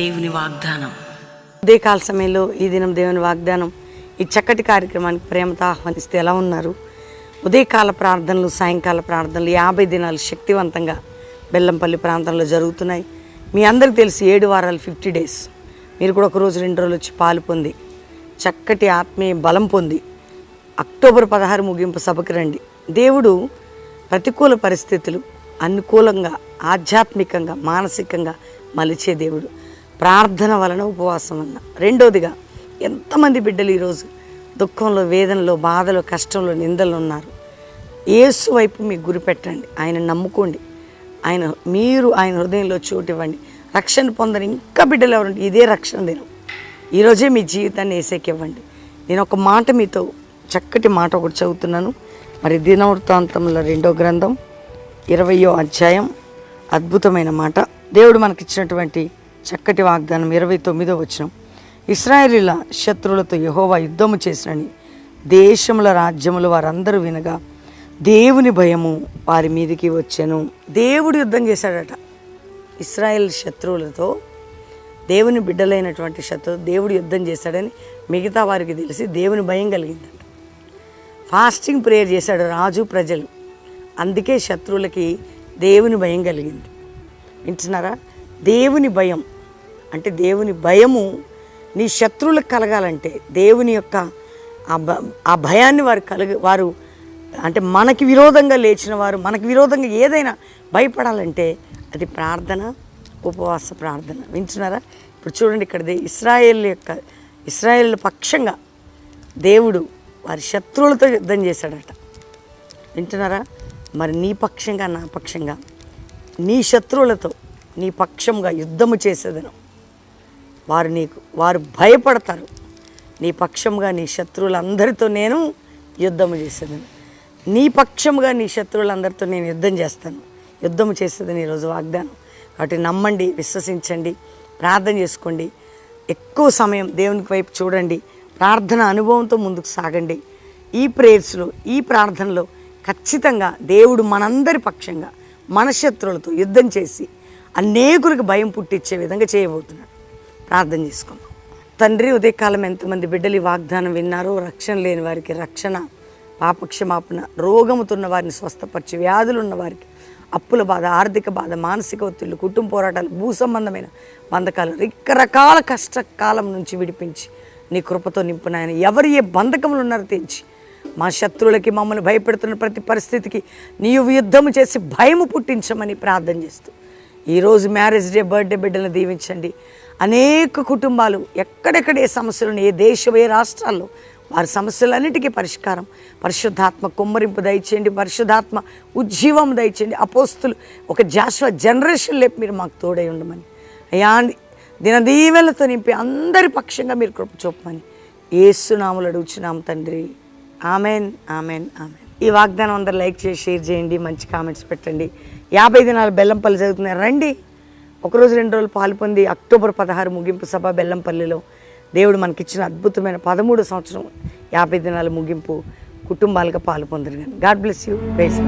దేవుని వాగ్దానం. ఉదయకాల సమయంలో ఈ దినం దేవుని వాగ్దానం ఈ చక్కటి కార్యక్రమానికి ప్రేమతో ఆహ్వానిస్తే ఎలా ఉన్నారు? ఉదయకాల ప్రార్థనలు, సాయంకాల ప్రార్థనలు 50 దినాలు శక్తివంతంగా బెల్లంపల్లి ప్రాంతంలో జరుగుతున్నాయి. మీ అందరికీ తెలిసి 7 వారాలు 50 డేస్. మీరు కూడా 1 రోజు 2 రోజులు వచ్చి పాలు పొంది చక్కటి ఆత్మీయ బలం పొంది అక్టోబర్ 16 ముగింపు సభకి రండి. దేవుడు ప్రతికూల పరిస్థితులు అనుకూలంగా, ఆధ్యాత్మికంగా, మానసికంగా మలిచే దేవుడు. ప్రార్థన వలన, ఉపవాసం వలన. రెండోదిగా ఎంతమంది బిడ్డలు ఈరోజు దుఃఖంలో, వేదనలో, బాధలో, కష్టంలో, నిందలు ఉన్నారు. యేసు వైపు మీకు గురి పెట్టండి. ఆయన నమ్ముకోండి. ఆయన హృదయంలో చోటు ఇవ్వండి. రక్షణ పొందని ఇంకా బిడ్డలు ఎవరండి? ఇదే రక్షణ దినం. ఈరోజే మీ జీవితాన్ని యేసుకి ఇవ్వండి. నేను ఒక మాట మీతో చక్కటి మాట ఒకటి చదువుతున్నాను. మరి దినవృత్తాంతంలో 2వ గ్రంథం 20వ అధ్యాయం అద్భుతమైన మాట. దేవుడు మనకిచ్చినటువంటి చక్కటి వాగ్దానం 29వ వచనం. ఇశ్రాయేలీల శత్రువులతో యెహోవా యుద్ధము చేసినని దేశముల రాజ్యములు వారందరూ వినగా దేవుని భయము వారి మీదికి వచ్చెను. దేవుడు యుద్ధం చేశాడట ఇశ్రాయేల్ శత్రువులతో. దేవుని బిడ్డలైనటువంటి శత్రువు దేవుడు యుద్ధం చేశాడని మిగతా వారికి తెలిసి దేవుని భయం కలిగిందట. ఫాస్టింగ్ ప్రేయర్ చేశాడు రాజు, ప్రజలు. అందుకే శత్రువులకి దేవుని భయం కలిగింది. వింటున్నారా? దేవుని భయం అంటే, దేవుని భయము నీ శత్రువులకు కలగాలంటే దేవుని యొక్క ఆ భయాన్ని వారు అంటే మనకి విరోధంగా లేచిన వారు, మనకి విరోధంగా ఏదైనా భయపడాలంటే అది ప్రార్థన, ఉపవాస ప్రార్థన. వింటున్నారా? ఇప్పుడు చూడండి, ఇక్కడ ఇశ్రాయేల్ పక్షంగా దేవుడు వారి శత్రువులతో యుద్ధం చేశాడట. వింటున్నారా? మరి నీ పక్షంగా, నా పక్షంగా, నీ శత్రువులతో నీ పక్షంగా యుద్ధము చేసేదను. వారు భయపడతారు. నీ పక్షంగా నీ శత్రువులందరితో నేను యుద్ధము చేసేదను. నీ పక్షంగా నీ శత్రువులందరితో నేను యుద్ధం చేస్తాను. యుద్ధము చేసేదని ఈరోజు వాగ్దానం. కాబట్టి నమ్మండి, విశ్వసించండి, ప్రార్థన చేసుకోండి. ఎక్కువ సమయం దేవునికి వైపు చూడండి. ప్రార్థన అనుభవంతో ముందుకు సాగండి. ఈ ప్రేయర్స్లో, ఈ ప్రార్థనలో ఖచ్చితంగా దేవుడు మనందరి పక్షంగా మన శత్రువులతో యుద్ధం చేసి అనేకులకు భయం పుట్టించే విధంగా చేయబోతున్నాడు. ప్రార్థన చేసుకుందాం. తండ్రి, ఉదయకాలం ఎంతమంది బిడ్డలు ఈ వాగ్దానం విన్నారో, రక్షణ లేని వారికి రక్షణ, పాపక్షమాపణ, రోగముతున్న వారిని స్వస్థపరిచి, వ్యాధులు ఉన్న వారికి, అప్పుల బాధ, ఆర్థిక బాధ, మానసిక ఒత్తిళ్లు, కుటుంబ పోరాటాలు, భూ సంబంధమైన బంధకాలు, రకరకాల కష్టకాలం నుంచి విడిపించి నీ కృపతో నింపునాయని. ఎవరు ఏ బంధకములు ఉన్నారో తెంచి మా శత్రువులకి, మమ్మల్ని భయపెడుతున్న ప్రతి పరిస్థితికి నీవు యుద్ధము చేసి భయము పుట్టించమని ప్రార్థన చేస్తూ ఈరోజు మ్యారేజ్ డే, బర్త్డే బిడ్డలను దీవించండి. అనేక కుటుంబాలు ఎక్కడెక్కడ ఏ సమస్యలను, ఏ దేశం, ఏ రాష్ట్రాల్లో వారి సమస్యలన్నిటికీ పరిష్కారం, పరిశుద్ధాత్మ కుమ్మరింపు దయచేయండి. పరిశుద్ధాత్మ ఉజ్జీవం దయచేయండి. అపోస్తులు ఒక జాషువా జనరేషన్ లేపు మీరు మాకు తోడై ఉండమని, అయ్యా దినదీవెలతో నింపి అందరి పక్షంగా మీరు కృప చూపమని యేసు నామములో అడుగుచున్నాము తండ్రి. Amen, amen, amen. ఈ వాగ్దానం అందరూ లైక్ చేసి, షేర్ చేయండి, మంచి కామెంట్స్ పెట్టండి. 50 దినాలు బెల్లంపల్లి జరుగుతున్నాయి. రండి. 1 రోజు 2 రోజులు పాలు పొంది అక్టోబర్ 16 ముగింపు సభ బెల్లంపల్లిలో దేవుడు మనకిచ్చిన అద్భుతమైన 13వ సంవత్సరం 50 దినాల ముగింపు కుటుంబాలుగా పాలు పొందరు. God bless you. ప్రైజ్.